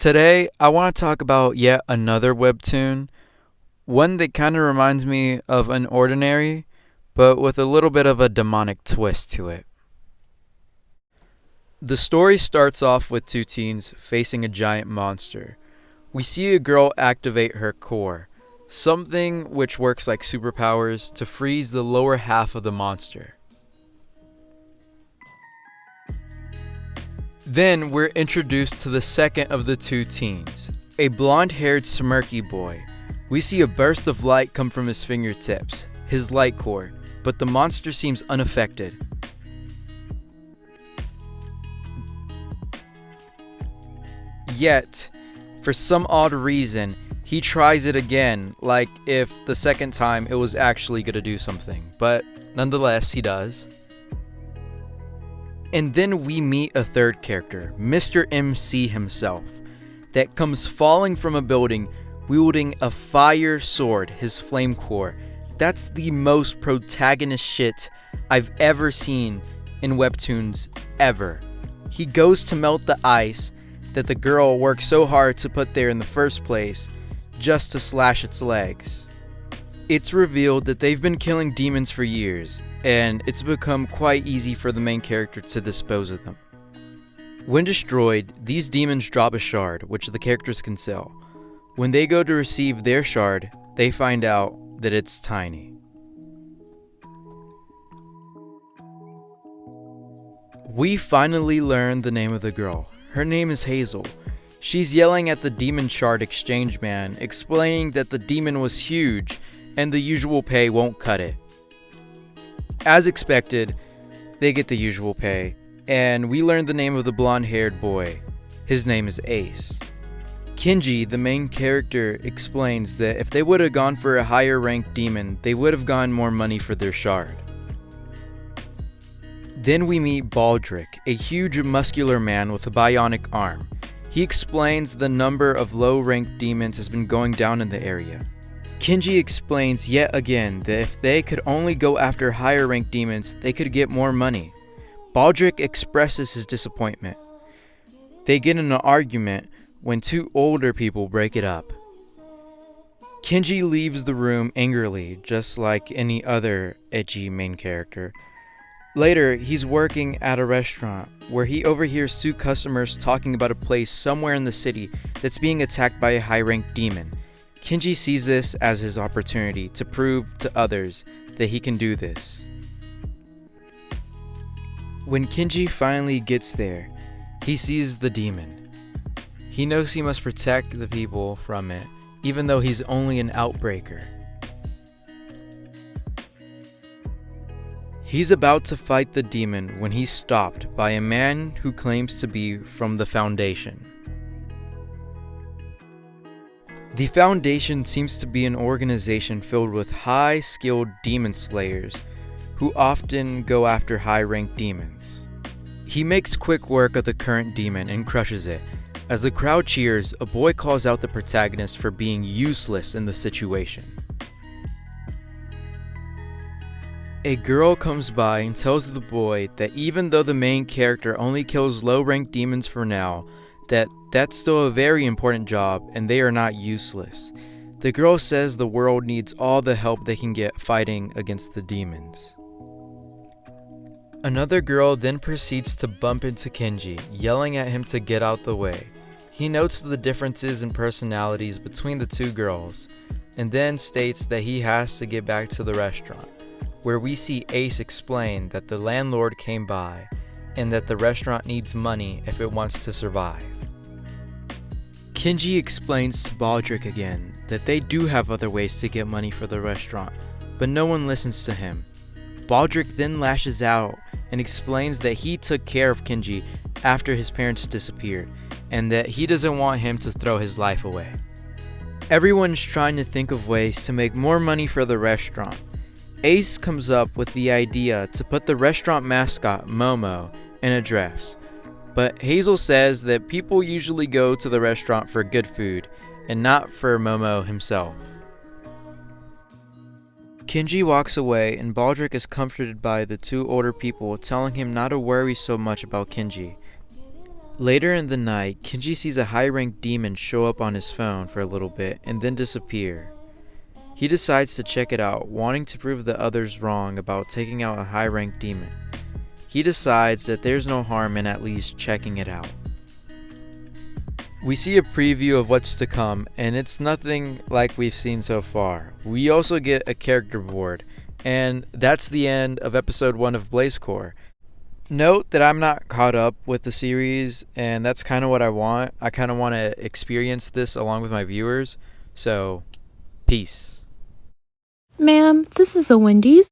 Today, I want to talk about yet another webtoon, one that kind of reminds me of an ordinary, but with a little bit of a demonic twist to it. The story starts off with two teens facing a giant monster. We see a girl activate her core, something which works like superpowers to freeze the lower half of the monster. Then we're introduced to the second of the two teens, a blonde-haired smirky boy. We see a burst of light come from his fingertips, his light core, but the monster seems unaffected. Yet, for some odd reason, he tries it again, like if the second time it was actually gonna do something, but nonetheless, he does. And then we meet a third character, Mr. MC himself, that comes falling from a building wielding a fire sword, his flame core. That's the most protagonist shit I've ever seen in webtoons ever. He goes to melt the ice that the girl worked so hard to put there in the first place, just to slash its legs. It's revealed that they've been killing demons for years, and it's become quite easy for the main character to dispose of them. When destroyed, these demons drop a shard, which the characters can sell. When they go to receive their shard, they find out that it's tiny. We finally learn the name of the girl. Her name is Hazel. She's yelling at the demon shard exchange man, explaining that the demon was huge and the usual pay won't cut it. As expected, they get the usual pay, and we learn the name of the blonde-haired boy. His name is Ace. Kenji, the main character, explains that if they would have gone for a higher-ranked demon, they would have gotten more money for their shard. Then we meet Baldric, a huge muscular man with a bionic arm. He explains the number of low-ranked demons has been going down in the area. Kenji explains yet again that if they could only go after higher-ranked demons, they could get more money. Baldric expresses his disappointment. They get in an argument when two older people break it up. Kenji leaves the room angrily, just like any other edgy main character. Later, he's working at a restaurant where he overhears two customers talking about a place somewhere in the city that's being attacked by a high-ranked demon. Kenji sees this as his opportunity to prove to others that he can do this. When Kenji finally gets there, he sees the demon. He knows he must protect the people from it, even though he's only an outbreaker. He's about to fight the demon when he's stopped by a man who claims to be from the Foundation. The Foundation seems to be an organization filled with high-skilled demon slayers who often go after high-ranked demons. He makes quick work of the current demon and crushes it. As the crowd cheers, a boy calls out the protagonist for being useless in the situation. A girl comes by and tells the boy that even though the main character only kills low-ranked demons for now, that's still a very important job and they are not useless. The girl says the world needs all the help they can get fighting against the demons. Another girl then proceeds to bump into Kenji, yelling at him to get out the way. He notes the differences in personalities between the two girls, and then states that he has to get back to the restaurant, where we see Ace explain that the landlord came by and that the restaurant needs money if it wants to survive. Kenji explains to Baldric again that they do have other ways to get money for the restaurant, but no one listens to him. Baldric then lashes out and explains that he took care of Kenji after his parents disappeared, and that he doesn't want him to throw his life away. Everyone's trying to think of ways to make more money for the restaurant. Ace comes up with the idea to put the restaurant mascot, Momo, in a dress. But Hazel says that people usually go to the restaurant for good food, and not for Momo himself. Kenji walks away, and Baldric is comforted by the two older people telling him not to worry so much about Kenji. Later in the night, Kenji sees a high-ranked demon show up on his phone for a little bit and then disappear. He decides to check it out, wanting to prove the others wrong about taking out a high-ranked demon. He decides that there's no harm in at least checking it out. We see a preview of what's to come, and it's nothing like we've seen so far. We also get a character board, and that's the end of episode 1 of Blaze Core. Note that I'm not caught up with the series, and that's kind of what I want. I kind of want to experience this along with my viewers, so peace. Ma'am, this is a Wendy's.